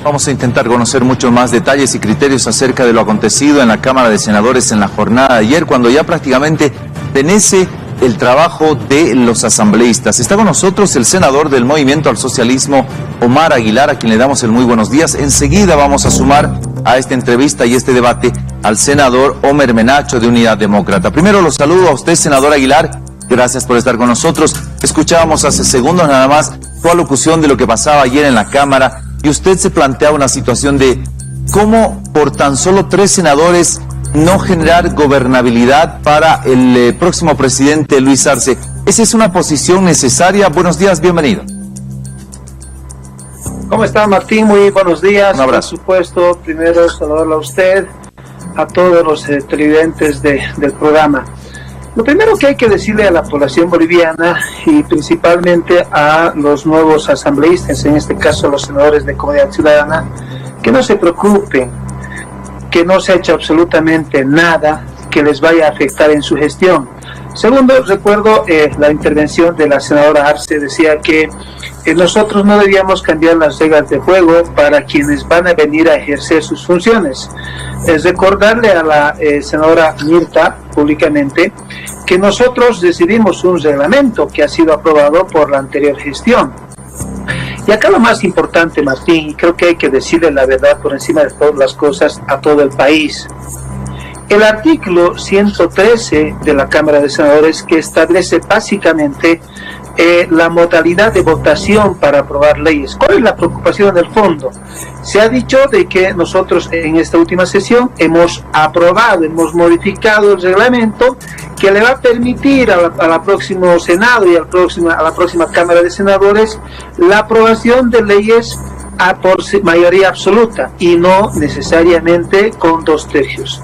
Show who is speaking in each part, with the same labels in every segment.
Speaker 1: Vamos a intentar conocer muchos más detalles y criterios acerca de lo acontecido en la Cámara de Senadores en la jornada de ayer, cuando ya prácticamente fenece el trabajo de los asambleístas. Está con nosotros el senador del Movimiento al Socialismo, Omar Aguilar, a quien le damos el muy buenos días. Enseguida vamos a sumar a esta entrevista y este debate al senador Omer Menacho de Unidad Demócrata. Primero lo saludo a usted, senador Aguilar. Gracias por estar con nosotros. Escuchábamos hace segundos nada más su alocución de lo que pasaba ayer en la Cámara y usted se plantea una situación de cómo por tan solo 3 senadores no generar gobernabilidad para el próximo presidente Luis Arce. ¿Esa es una posición necesaria? Buenos días, bienvenido.
Speaker 2: ¿Cómo está, Martín? Muy buenos días.
Speaker 1: Un abrazo.
Speaker 2: Por supuesto, primero saludarlo a usted, a todos los televidentes del programa. Lo primero que hay que decirle a la población boliviana y principalmente a los nuevos asambleístas, en este caso los senadores de Comunidad Ciudadana, que no se preocupen, que no se ha hecho absolutamente nada que les vaya a afectar en su gestión. Segundo, recuerdo la intervención de la senadora Arce, decía que nosotros no debíamos cambiar las reglas de juego para quienes van a venir a ejercer sus funciones. Es recordarle a la senadora Mirta públicamente que nosotros decidimos un reglamento que ha sido aprobado por la anterior gestión. Y acá lo más importante, Martín, y creo que hay que decirle la verdad por encima de todas las cosas a todo el país. El artículo 113 de la Cámara de Senadores, que establece básicamente la modalidad de votación para aprobar leyes. ¿Cuál es la preocupación en el fondo? Se ha dicho de que nosotros en esta última sesión hemos aprobado, hemos modificado el reglamento que le va a permitir al próximo Senado y a la próxima Cámara de Senadores la aprobación de leyes por mayoría absoluta y no necesariamente con 2/3.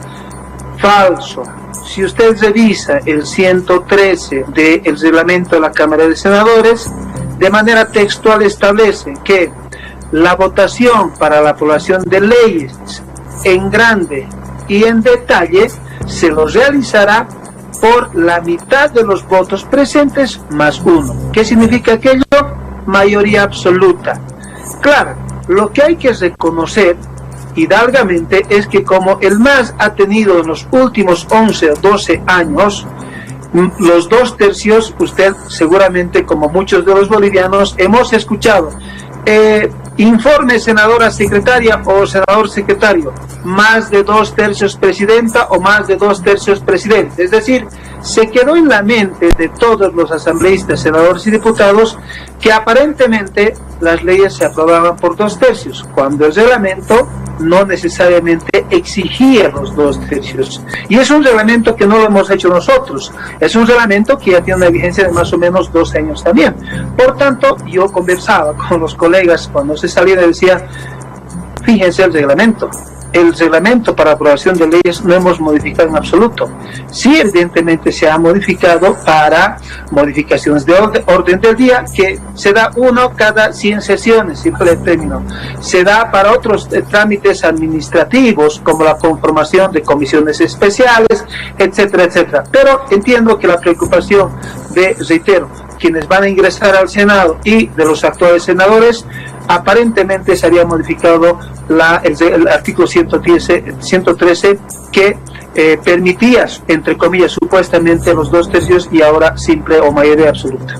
Speaker 2: Falso. Si usted revisa el 113 del reglamento de la Cámara de Senadores, de manera textual establece que la votación para la aprobación de leyes en grande y en detalle se lo realizará por la mitad de los votos presentes más 1. ¿Qué significa aquello? Mayoría absoluta. Claro, lo que hay que reconocer hidalgamente es que como el MAS ha tenido en los últimos 11 o 12 años los 2/3, usted seguramente como muchos de los bolivianos hemos escuchado informe senadora secretaria o senador secretario, más de 2/3 presidenta o más de 2/3 presidente. Es decir, se quedó en la mente de todos los asambleístas, senadores y diputados que aparentemente las leyes se aprobaban por 2/3, cuando el reglamento no necesariamente exigía los 2/3. Y es un reglamento que no lo hemos hecho nosotros, es un reglamento que ya tiene una vigencia de más o menos 2 años también. Por tanto, yo conversaba con los colegas cuando se salía y decía, fíjense el reglamento para aprobación de leyes no hemos modificado en absoluto. Sí, evidentemente se ha modificado para modificaciones de orden del día, que se da uno cada 100 sesiones, siempre el término. Se da para otros trámites administrativos, como la conformación de comisiones especiales, etcétera, etcétera. Pero entiendo que la preocupación de, reitero, quienes van a ingresar al Senado y de los actuales senadores, aparentemente se había modificado el artículo 113 que permitía, entre comillas, supuestamente los 2/3 y ahora simple o mayoría absoluta.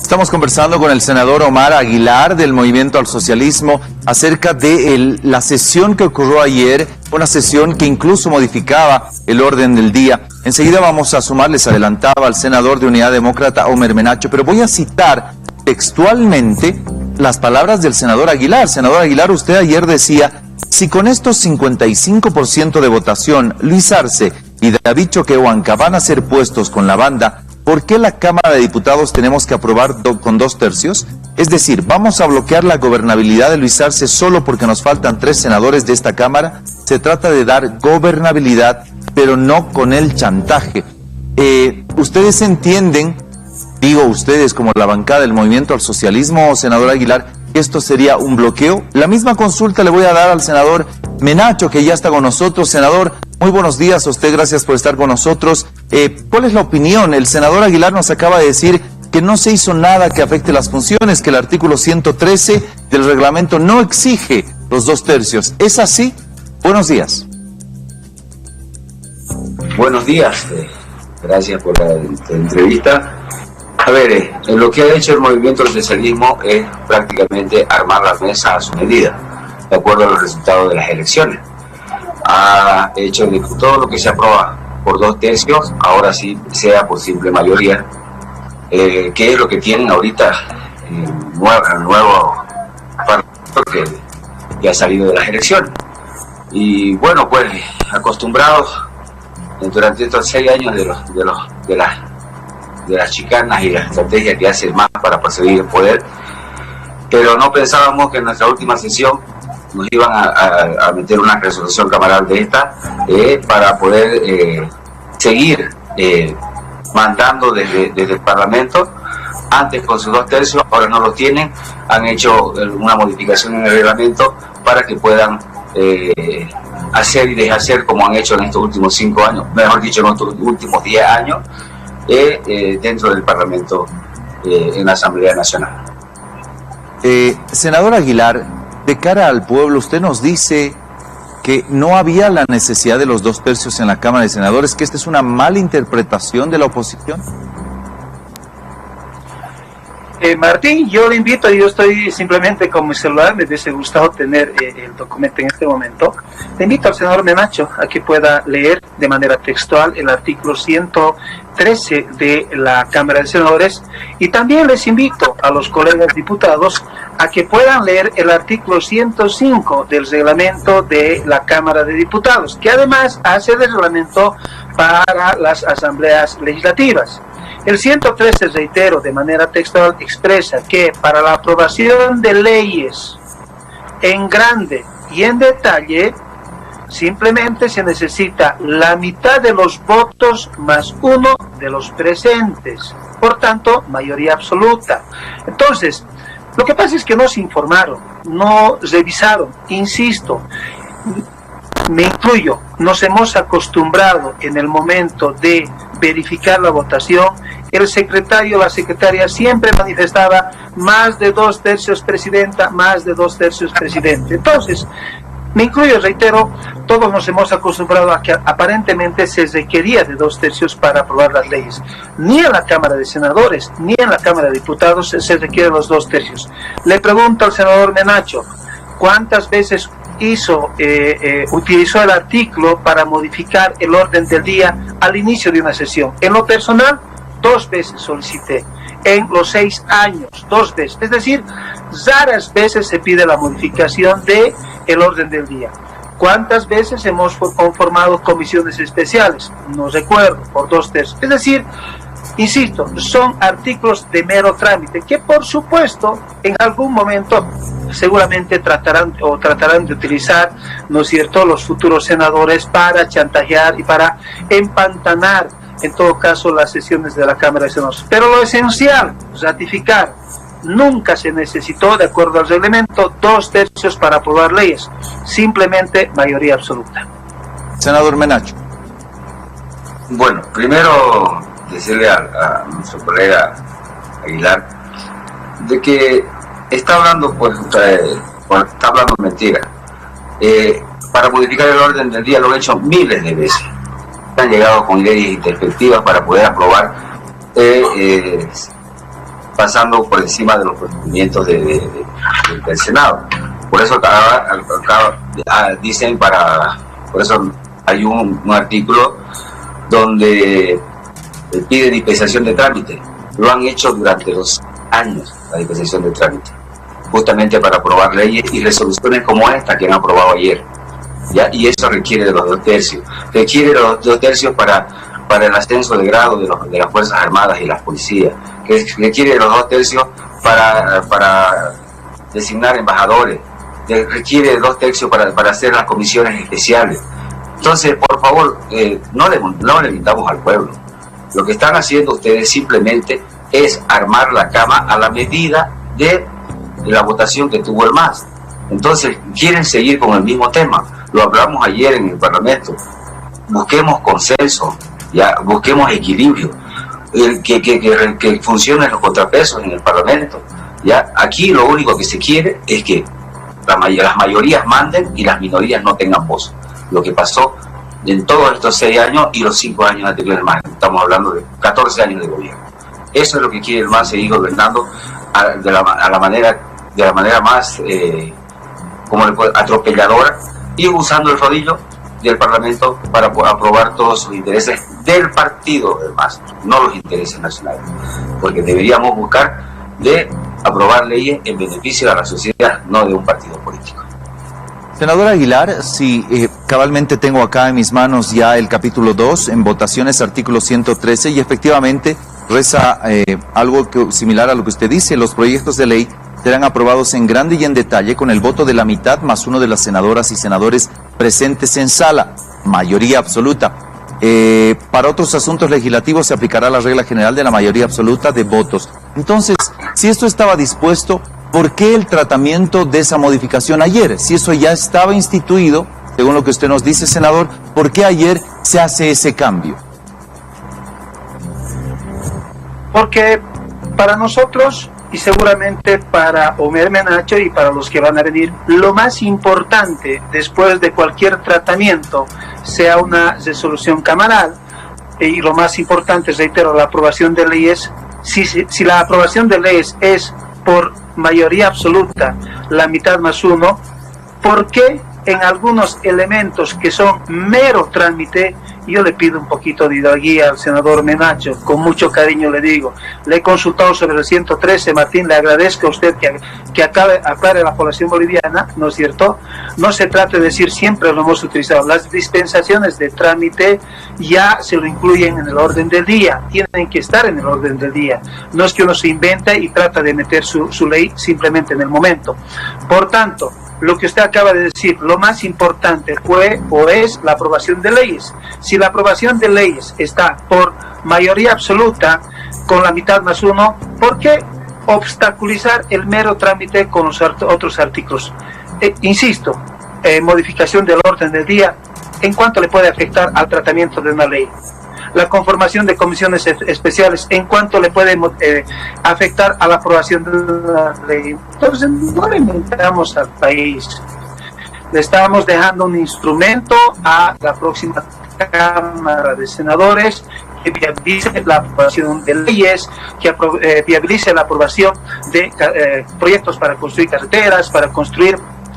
Speaker 1: Estamos conversando con el senador Omar Aguilar del Movimiento al Socialismo acerca de la sesión que ocurrió ayer, una sesión que incluso modificaba el orden del día. Enseguida vamos a sumar, les adelantaba, al senador de Unidad Demócrata, Omer Menacho, pero voy a citar textualmente las palabras del senador Aguilar. Senador Aguilar, usted ayer decía, si con estos 55% de votación Luis Arce y David Choquehuanca van a ser puestos con la banda, ¿por qué la Cámara de Diputados tenemos que aprobar con 2/3? Es decir, ¿vamos a bloquear la gobernabilidad de Luis Arce solo porque nos faltan 3 senadores de esta Cámara? Se trata de dar gobernabilidad, pero no con el chantaje. ¿Ustedes entienden, digo ustedes como la bancada del Movimiento al Socialismo, senador Aguilar, que esto sería un bloqueo? La misma consulta le voy a dar al senador Menacho, que ya está con nosotros. Senador, muy buenos días a usted, gracias por estar con nosotros. ¿Cuál es la opinión? El senador Aguilar nos acaba de decir que no se hizo nada que afecte las funciones, que el artículo 113 del reglamento no exige los 2/3. ¿Es así? Buenos días.
Speaker 3: Buenos días, gracias por la entrevista. A ver, lo que ha hecho el movimiento del socialismo es prácticamente armar la mesa a su medida, de acuerdo a los resultados de las elecciones. Ha hecho que todo lo que se aprueba por 2/3, ahora sí sea por simple mayoría, que es lo que tienen ahorita el nuevo parlamento que ha salido de las elecciones. Y bueno, pues acostumbrados durante estos 6 años de las chicanas y las estrategias que hace el MAS para perseguir el poder, pero no pensábamos que en nuestra última sesión nos iban a meter una resolución cameral de esta para poder seguir mandando desde el Parlamento. Antes con sus 2/3, ahora no lo tienen, han hecho una modificación en el reglamento para que puedan hacer y deshacer como han hecho en estos últimos 5 años, mejor dicho, en estos últimos 10 años, dentro del Parlamento, en la Asamblea Nacional.
Speaker 1: Senador Aguilar, de cara al pueblo, usted nos dice que no había la necesidad de los 2/3 en la Cámara de Senadores, que esta es una mala interpretación de la oposición.
Speaker 2: Martín, yo le invito, yo estoy simplemente con mi celular, me hubiese gustado tener el documento en este momento. Le invito al senador Menacho a que pueda leer de manera textual el artículo 113 de la Cámara de Senadores, y también les invito a los colegas diputados a que puedan leer el artículo 105 del reglamento de la Cámara de Diputados, que además hace el reglamento para las asambleas legislativas. El 113, reitero, de manera textual, expresa que para la aprobación de leyes en grande y en detalle, simplemente se necesita la mitad de los votos más uno de los presentes. Por tanto, mayoría absoluta. Entonces, lo que pasa es que no se informaron, no revisaron, insisto, me incluyo, nos hemos acostumbrado en el momento de verificar la votación, el secretario o la secretaria siempre manifestaba más de 2/3 presidenta, más de 2/3 presidente. Entonces, me incluyo, reitero, todos nos hemos acostumbrado a que aparentemente se requería de 2/3 para aprobar las leyes. Ni en la Cámara de Senadores, ni en la Cámara de Diputados se requieren los 2/3. Le pregunto al senador Menacho, ¿cuántas veces utilizó el artículo para modificar el orden del día al inicio de una sesión? En lo personal, 2 veces solicité. En los 6 años, 2 veces. Es decir, raras veces se pide la modificación de el orden del día. ¿Cuántas veces hemos conformado comisiones especiales? No recuerdo, por 2/3. Es decir, insisto, son artículos de mero trámite que, por supuesto, en algún momento seguramente tratarán de utilizar, ¿no es cierto?, los futuros senadores para chantajear y para empantanar, en todo caso, las sesiones de la Cámara de Senadores. Pero lo esencial, ratificar, nunca se necesitó, de acuerdo al reglamento, 2/3 para aprobar leyes, simplemente mayoría absoluta.
Speaker 1: Senador Menacho.
Speaker 3: Bueno, primero decirle a nuestro colega Aguilar de que está hablando, pues, está hablando mentira. Para modificar el orden del día lo han hecho miles de veces. Han llegado con leyes intempestivas para poder aprobar, pasando por encima de los procedimientos del Senado. Por eso dicen por eso hay un artículo donde pide dispensación de trámite. Lo han hecho durante los años, la dispensación de trámite, justamente para aprobar leyes y resoluciones como esta que han aprobado ayer. ¿Ya? Y eso requiere de los 2/3. Requiere de los 2/3 para el ascenso de grado de las Fuerzas Armadas y las policías. Que requiere de los 2/3 para designar embajadores. Requiere de 2/3 para hacer las comisiones especiales. Entonces, por favor, no le mintamos al pueblo. Lo que están haciendo ustedes simplemente es armar la cama a la medida de la votación que tuvo el MAS. Entonces, quieren seguir con el mismo tema. Lo hablamos ayer en el Parlamento. Busquemos consenso, ya, busquemos equilibrio, que funcionen los contrapesos en el Parlamento. Ya, aquí lo único que se quiere es que las mayorías manden y las minorías no tengan voz. Lo que pasó en todos estos 6 años y los 5 años anteriores más. Estamos hablando de 14 años de gobierno. Eso es lo que quiere el MAS, seguir gobernando de la manera más atropelladora, y usando el rodillo del Parlamento para aprobar todos sus intereses del partido del MAS, no los intereses nacionales, porque deberíamos buscar de aprobar leyes en beneficio de la sociedad, no de un partido político.
Speaker 1: Senador Aguilar, si cabalmente tengo acá en mis manos ya el capítulo 2, en votaciones, artículo 113, y efectivamente reza algo similar a lo que usted dice: los proyectos de ley serán aprobados en grande y en detalle con el voto de la mitad más uno de las senadoras y senadores presentes en sala, mayoría absoluta. Para otros asuntos legislativos se aplicará la regla general de la mayoría absoluta de votos. Entonces, si esto estaba dispuesto, ¿por qué el tratamiento de esa modificación ayer? Si eso ya estaba instituido, según lo que usted nos dice, senador, ¿por qué ayer se hace ese cambio?
Speaker 2: Porque para nosotros, y seguramente para Omer Menacho y para los que van a venir, lo más importante después de cualquier tratamiento, sea una resolución camaral, y lo más importante, reitero, la aprobación de leyes, si la aprobación de leyes es por mayoría absoluta, la mitad más uno, ¿por qué en algunos elementos que son mero trámite? Yo le pido un poquito de hidalguía al senador Menacho, con mucho cariño le digo. Le he consultado sobre el 113, Martín, le agradezco a usted que aclare a la población boliviana, ¿no es cierto? No se trata de decir, siempre lo hemos utilizado, las dispensaciones de trámite ya se lo incluyen en el orden del día, tienen que estar en el orden del día. No es que uno se inventa y trata de meter su ley simplemente en el momento. Por tanto, lo que usted acaba de decir, lo más importante fue o es la aprobación de leyes. Si la aprobación de leyes está por mayoría absoluta, con la mitad más uno, ¿por qué obstaculizar el mero trámite con los otros artículos? Insisto, modificación del orden del día, ¿en cuánto le puede afectar al tratamiento de una ley? La conformación de comisiones especiales, ¿en cuánto le puede afectar a la aprobación de una ley? Entonces, no le inventamos al país. Le estamos dejando un instrumento a la próxima Cámara de Senadores que viabilice la aprobación de leyes, que viabilice la aprobación de proyectos para construir carreteras, para construir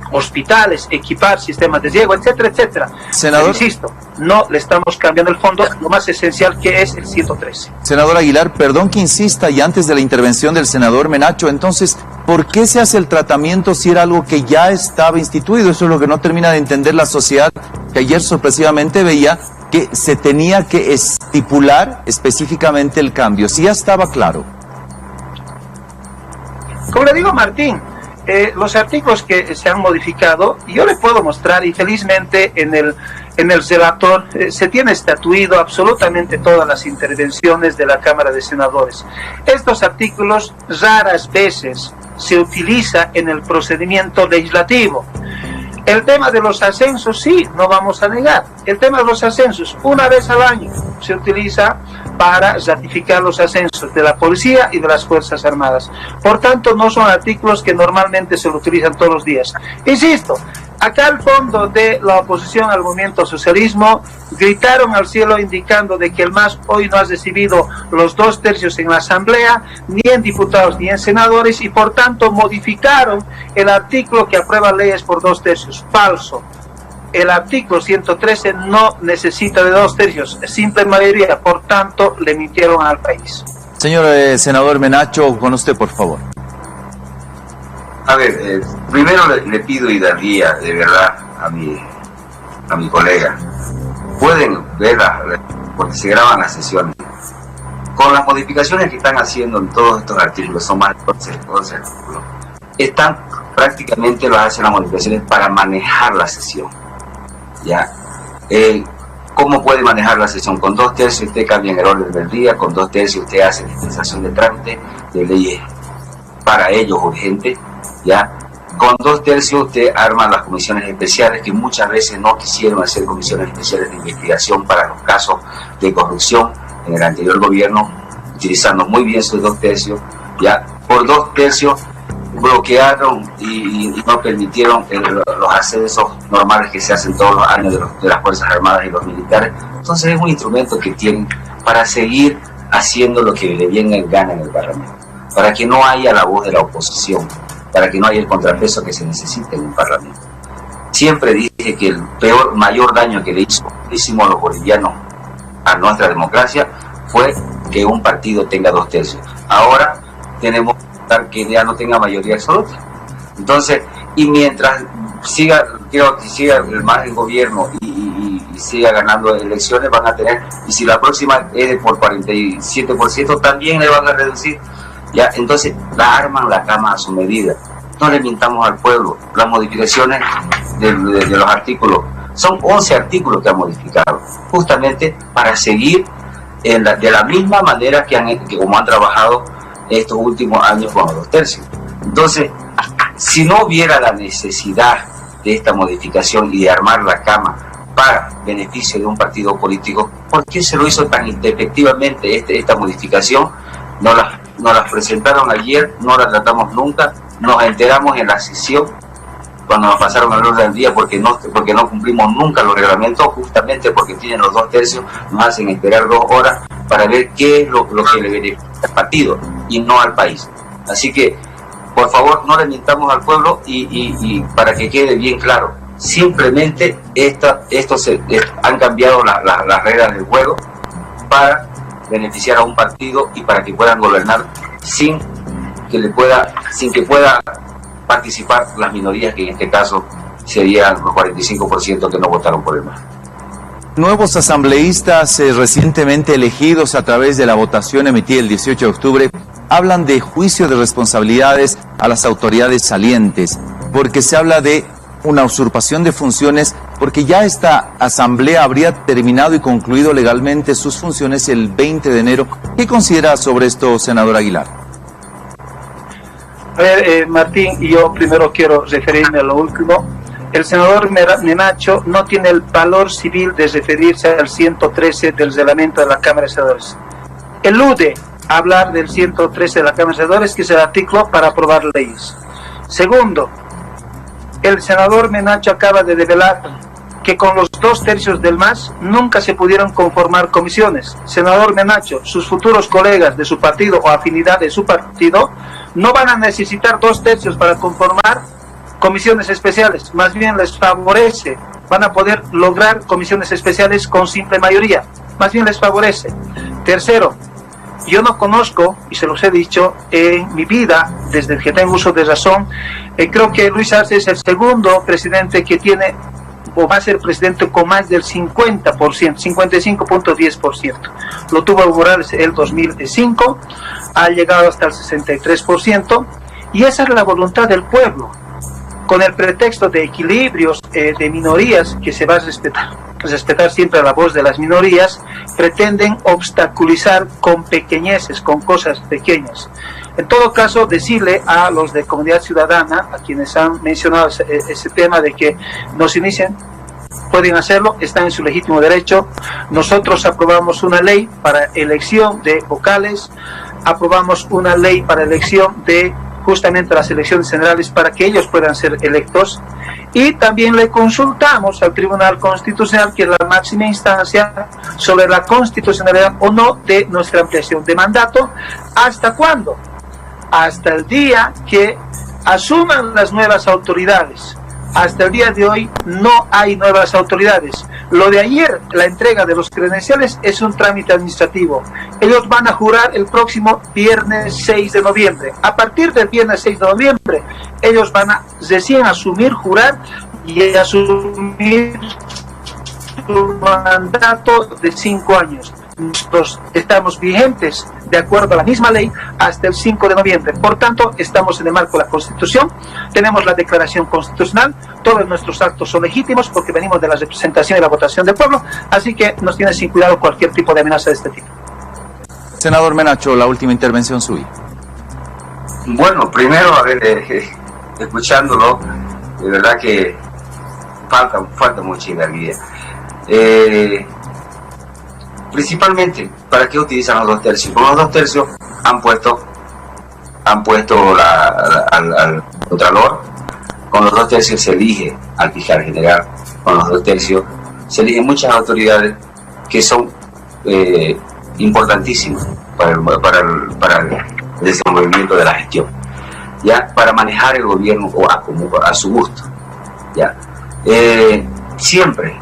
Speaker 2: hospitales, equipar sistemas de riego, etcétera, etcétera.
Speaker 1: Senador,
Speaker 2: pero insisto, no le estamos cambiando el fondo, lo más esencial que es el 113.
Speaker 1: Senador Aguilar, perdón que insista, y antes de la intervención del senador Menacho, entonces, ¿por qué se hace el tratamiento si era algo que ya estaba instituido? Eso es lo que no termina de entender la sociedad, que ayer sorpresivamente veía que se tenía que estipular específicamente el cambio, si ya estaba claro.
Speaker 2: Como le digo, Martín, los artículos que se han modificado, yo le puedo mostrar, y felizmente en el relator se tiene estatuido absolutamente todas las intervenciones de la Cámara de Senadores. Estos artículos raras veces se utiliza en el procedimiento legislativo. El tema de los ascensos, sí, no vamos a negar. El tema de los ascensos, una vez al año, se utiliza para ratificar los ascensos de la policía y de las Fuerzas Armadas. Por tanto, no son artículos que normalmente se lo utilizan todos los días. Insisto, acá al fondo de la oposición al movimiento socialismo gritaron al cielo indicando de que el MAS hoy no ha recibido los 2/3 en la Asamblea, ni en diputados ni en senadores, y por tanto modificaron el artículo que aprueba leyes por 2/3. Falso. El artículo 113 no necesita de 2/3, es simple mayoría, por tanto le mintieron al país.
Speaker 1: Señor senador Menacho, con usted, por favor.
Speaker 3: A ver, primero le pido hidalguía, de verdad, a mi colega. Pueden verla, porque se graban las sesiones. Con las modificaciones que están haciendo en todos estos artículos, son más de 12 artículos, prácticamente lo hacen las modificaciones para manejar la sesión. ¿Ya? ¿Cómo puede manejar la sesión? Con 2/3 usted cambia el orden del día, con 2/3 usted hace dispensación de trámite de leyes para ellos urgentes. ¿Ya? Con 2/3 usted arma las comisiones especiales, que muchas veces no quisieron hacer comisiones especiales de investigación para los casos de corrupción en el anterior gobierno, utilizando muy bien sus 2/3. ¿Ya? Por 2/3 bloquearon y no permitieron los ascensos normales que se hacen todos los años de las Fuerzas Armadas y los militares. Entonces es un instrumento que tienen para seguir haciendo lo que le viene en gana en el Parlamento, para que no haya la voz de la oposición, para que no haya el contrapeso que se necesita en un Parlamento. Siempre dije que el mayor daño que le hicimos los bolivianos a nuestra democracia fue que un partido tenga 2/3. Ahora tenemos que ya no tenga mayoría absoluta. Entonces, y mientras quiero que siga el gobierno y siga ganando elecciones, van a tener, y si la próxima es de por 47%, también le van a reducir. Ya, entonces, arman la cama a su medida. No le mintamos al pueblo. Las modificaciones de los artículos, son 11 artículos que han modificado, justamente para seguir de la misma manera que como han trabajado estos últimos años con los 2/3. Entonces, si no hubiera la necesidad de esta modificación y de armar la cama para beneficio de un partido político, ¿por qué se lo hizo tan efectivamente esta modificación? Nos las presentaron ayer, no la tratamos nunca, nos enteramos en la sesión cuando nos pasaron al orden del día porque no cumplimos nunca los reglamentos, justamente porque tienen los 2/3, nos hacen esperar 2 horas para ver qué es lo que le beneficia al partido y no al país. Así que, por favor, no le mintamos al pueblo y para que quede bien claro, simplemente han cambiado las reglas del juego para beneficiar a un partido y para que puedan gobernar sin que pueda participar las minorías, que en este caso serían los 45% que no votaron por el MAS.
Speaker 1: Nuevos asambleístas recientemente elegidos a través de la votación emitida el 18 de octubre hablan de juicio de responsabilidades a las autoridades salientes, porque se habla de una usurpación de funciones, porque ya esta asamblea habría terminado y concluido legalmente sus funciones el 20 de enero. ¿Qué considera sobre esto, senador Aguilar?
Speaker 2: A ver, Martín, yo primero quiero referirme a lo último. El senador Menacho no tiene el valor civil de referirse al 113 del reglamento de la Cámara de Senadores. Elude hablar del 113 de la Cámara de Senadores, que es el artículo para aprobar leyes. Segundo, el senador Menacho acaba de develar que con los 2/3 del MAS nunca se pudieron conformar comisiones. Senador Menacho, sus futuros colegas de su partido o afinidad de su partido no van a necesitar 2/3 para conformar comisiones especiales, más bien les favorece, van a poder lograr comisiones especiales con simple mayoría, más bien les favorece. Tercero, yo no conozco, y se los he dicho en mi vida, desde que tengo uso de razón, creo que Luis Arce es el segundo presidente que tiene o va a ser presidente con más del 50%, 55.10%. Lo tuvo Evo Morales en el 2005, ha llegado hasta el 63%, y esa es la voluntad del pueblo, con el pretexto de equilibrios de minorías, que se va a respetar siempre la voz de las minorías, pretenden obstaculizar con pequeñeces, con cosas pequeñas. En todo caso, decirle a los de Comunidad Ciudadana, a quienes han mencionado ese tema de que nos inicien, pueden hacerlo, están en su legítimo derecho. Nosotros aprobamos una ley para elección de vocales, aprobamos una ley para elección de justamente las elecciones generales para que ellos puedan ser electos, y también le consultamos al Tribunal Constitucional, que es la máxima instancia sobre la constitucionalidad o no de nuestra ampliación de mandato. ¿Hasta cuándo? Hasta el día que asuman las nuevas autoridades. Hasta el día de hoy no hay nuevas autoridades. Lo de ayer, la entrega de los credenciales, es un trámite administrativo. Ellos van a jurar el próximo viernes 6 de noviembre. A partir del viernes 6 de noviembre, ellos van a recién asumir, jurar y asumir su mandato de 5 años. Nosotros estamos vigentes de acuerdo a la misma ley hasta el 5 de noviembre. Por tanto, estamos en el marco de la Constitución, tenemos la declaración constitucional, todos nuestros actos son legítimos porque venimos de la representación y la votación del pueblo, así que nos tiene sin cuidado cualquier tipo de amenaza de este tipo.
Speaker 1: Senador Menacho, la última intervención suya.
Speaker 3: Bueno, primero, a ver, escuchándolo, de verdad que falta mucha hidalguía. Principalmente, ¿para qué utilizan los 2/3? Con los 2/3 han puesto han puesto al Contralor. Con los 2 tercios se elige al fiscal general. Con los 2 tercios se eligen muchas autoridades que son importantísimas para el desenvolvimiento de la gestión, ya, para manejar el gobierno a su gusto, ya. Siempre,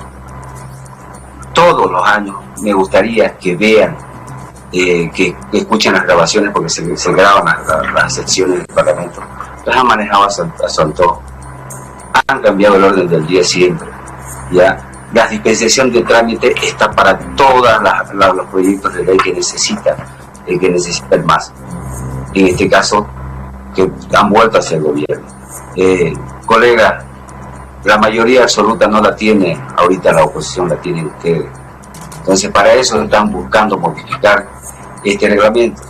Speaker 3: todos los años, me gustaría que vean, que escuchen las grabaciones, porque se graban las secciones del Parlamento. Las han manejado a su antojo, han cambiado el orden del día siempre, ya. La dispensación de trámite está para todos los proyectos de ley que necesitan más. En este caso, que han vuelto hacia el gobierno. Colega, la mayoría absoluta no la tiene ahorita la oposición, la tienen ustedes. Entonces, para eso están buscando modificar este reglamento.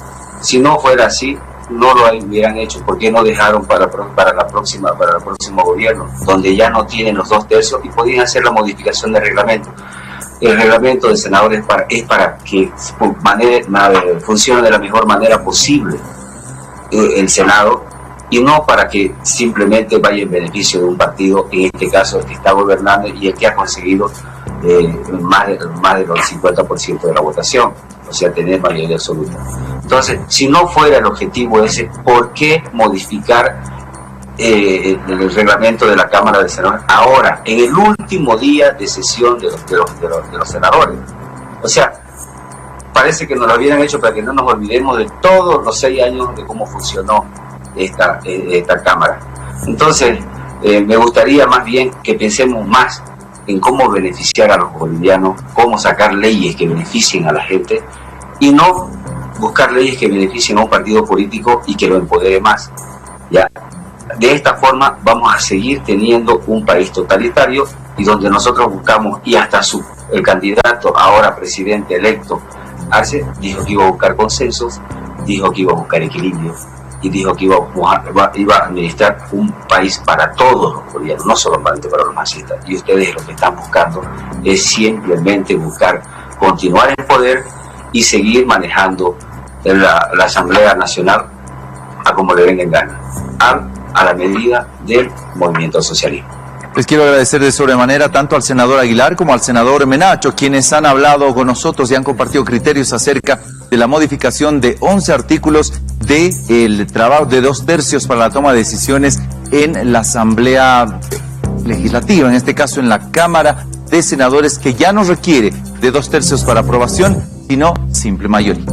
Speaker 3: Si no fuera así, no lo hubieran hecho. ¿Por qué no dejaron para el próximo gobierno, donde ya no tienen los 2 tercios y podían hacer la modificación del reglamento? El reglamento de senadores es para que funcione de la mejor manera posible el Senado, y no para que simplemente vaya en beneficio de un partido, en este caso el que está gobernando y el que ha conseguido más del 50% de la votación, o sea, tener mayoría absoluta. Entonces, si no fuera el objetivo ese, ¿por qué modificar el reglamento de la Cámara de Senadores ahora, en el último día de sesión de los senadores? O sea, parece que nos lo hubieran hecho para que no nos olvidemos de todos los 6 años de cómo funcionó esta Cámara. Entonces, me gustaría más bien que pensemos más en cómo beneficiar a los bolivianos, cómo sacar leyes que beneficien a la gente, y no buscar leyes que beneficien a un partido político y que lo empodere más, ¿ya? De esta forma vamos a seguir teniendo un país totalitario, y donde nosotros buscamos, y hasta el candidato ahora presidente electo Arce dijo que iba a buscar consensos, dijo que iba a buscar equilibrio, y dijo que iba a administrar un país para todos los bolivianos, no solamente para los masistas. Y ustedes lo que están buscando es simplemente buscar continuar en poder y seguir manejando la Asamblea Nacional a como le venga en gana, a la medida del movimiento socialista.
Speaker 1: Les quiero agradecer de sobremanera tanto al senador Aguilar como al senador Menacho, quienes han hablado con nosotros y han compartido criterios acerca de la modificación de 11 artículos del trabajo de 2 tercios para la toma de decisiones en la Asamblea Legislativa, en este caso en la Cámara de Senadores, que ya no requiere de 2 tercios para aprobación, sino simple mayoría.